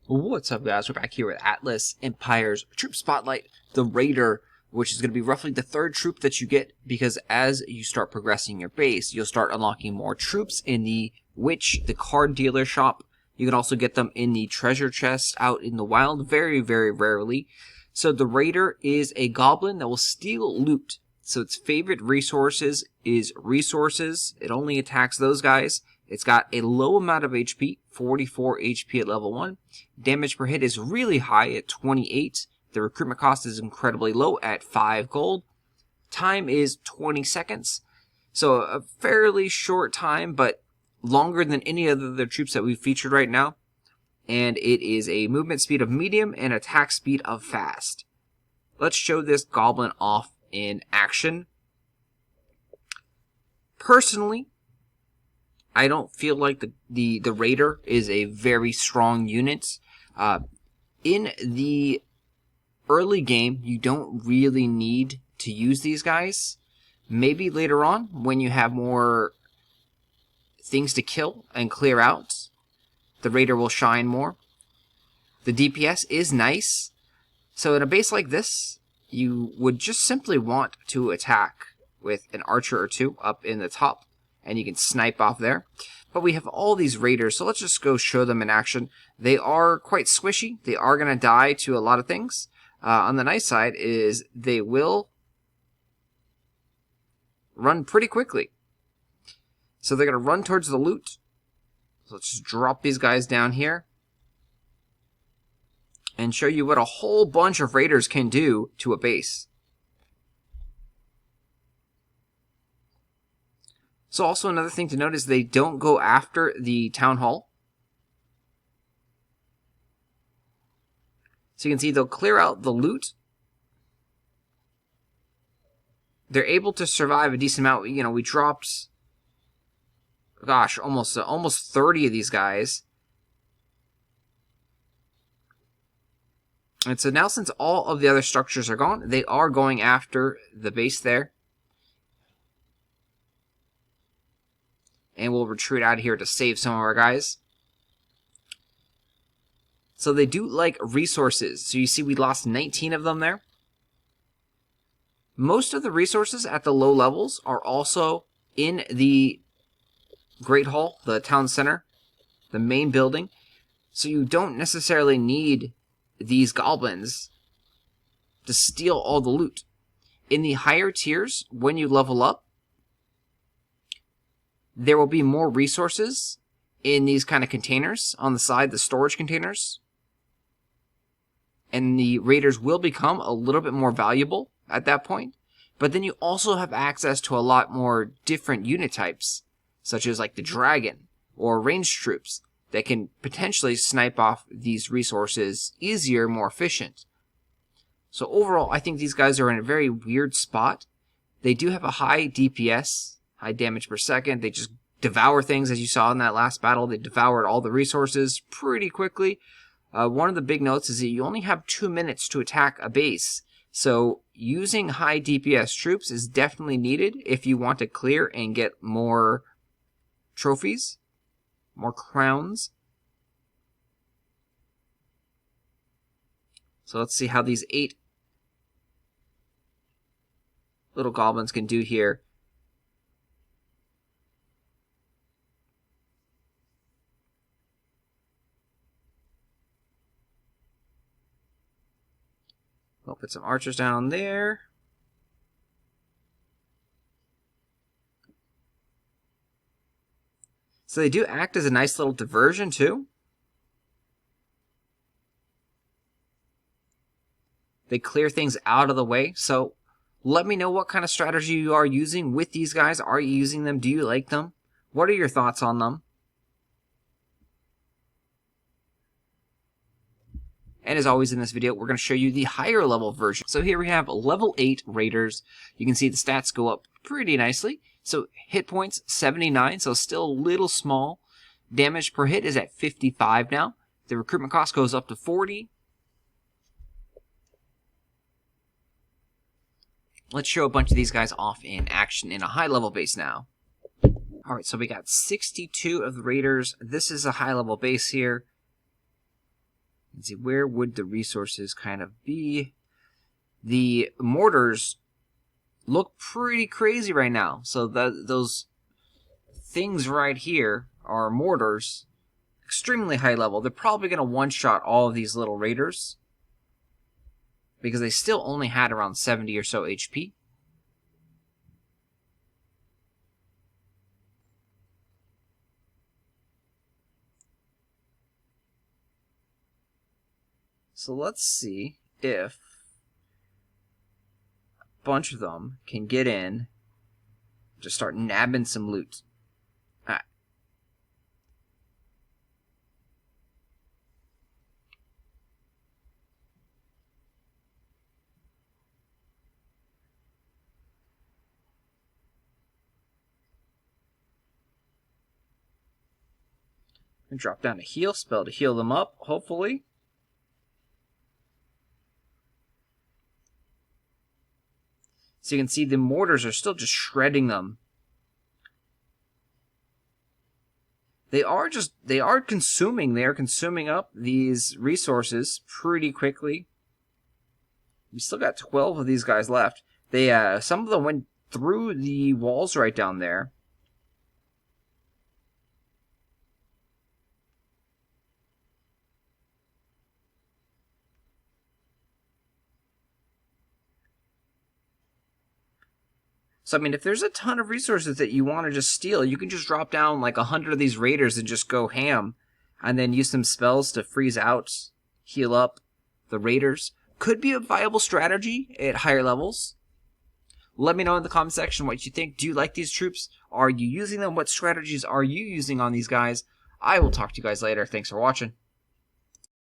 What's up, guys? We're back here with Atlas Empire's Troop Spotlight, the Raider, which is going to be roughly the third troop that you get, because as you start progressing your base, you'll start unlocking more troops in the card dealer shop. You can also get them in the treasure chest out in the wild, very, very rarely. So the Raider is a goblin that will steal loot. So its favorite resources is resources. It only attacks those guys. It's got a low amount of HP, 44 HP at level 1. Damage per hit is really high at 28. The recruitment cost is incredibly low at 5 gold. Time is 20 seconds. So a fairly short time, but longer than any of the other troops that we've featured right now. And it is a movement speed of medium and attack speed of fast. Let's show this goblin off in action. Personally, I don't feel like the Raider is a very strong unit. In the early game, you don't really need to use these guys. Maybe later on, when you have more things to kill and clear out, the Raider will shine more. The DPS is nice. So in a base like this, you would just simply want to attack with an archer or two up in the top, and you can snipe off there. But we have all these Raiders, so let's just go show them in action. They are quite squishy. They are going to die to a lot of things. On the nice side is they will run pretty quickly. So they're going to run towards the loot. So let's just drop these guys down here and show you what a whole bunch of Raiders can do to a base. So also another thing to note is they don't go after the town hall. So you can see they'll clear out the loot. They're able to survive a decent amount. You know, we dropped, gosh, almost 30 of these guys. And so now, since all of the other structures are gone, they are going after the base there. And we'll retreat out of here to save some of our guys. So they do like resources. So you see we lost 19 of them there. Most of the resources at the low levels are also in the Great Hall, the town center, the main building. So you don't necessarily need these goblins to steal all the loot. In the higher tiers, when you level up, there will be more resources in these kind of containers on the side, the storage containers. And the Raiders will become a little bit more valuable at that point. But then you also have access to a lot more different unit types, such as like the Dragon or ranged troops that can potentially snipe off these resources easier, more efficient. So overall, I think these guys are in a very weird spot. They do have a high DPS, high damage per second. They just devour things, as you saw in that last battle. They devoured all the resources pretty quickly. One of the big notes is that you only have 2 minutes to attack a base. So using high DPS troops is definitely needed if you want to clear and get more trophies, more crowns. So let's see how these 8 little goblins can do here. We'll put some archers down there. So they do act as a nice little diversion too. They clear things out of the way. So let me know what kind of strategy you are using with these guys. Are you using them? Do you like them? What are your thoughts on them? And as always in this video, we're going to show you the higher level version. So here we have level 8 Raiders. You can see the stats go up pretty nicely. So hit points, 79, so still a little small. Damage per hit is at 55 now. The recruitment cost goes up to 40. Let's show a bunch of these guys off in action in a high level base now. Alright, so we got 62 of the Raiders. This is a high level base here. Let's see, where would the resources kind of be? The mortars look pretty crazy right now. So those things right here are mortars, extremely high level. They're probably going to one-shot all of these little raiders because they still only had around 70 or so HP. So let's see if a bunch of them can get in, just start nabbing some loot. Alright. And drop down a heal spell to heal them up, hopefully. So you can see the mortars are still just shredding them. They are consuming up these resources pretty quickly. We still got 12 of these guys left. Some of them went through the walls right down there. So, I mean, if there's a ton of resources that you want to just steal, you can just drop down like 100 of these raiders and just go ham. And then use some spells to freeze out, heal up the raiders. Could be a viable strategy at higher levels. Let me know in the comment section what you think. Do you like these troops? Are you using them? What strategies are you using on these guys? I will talk to you guys later. Thanks for watching.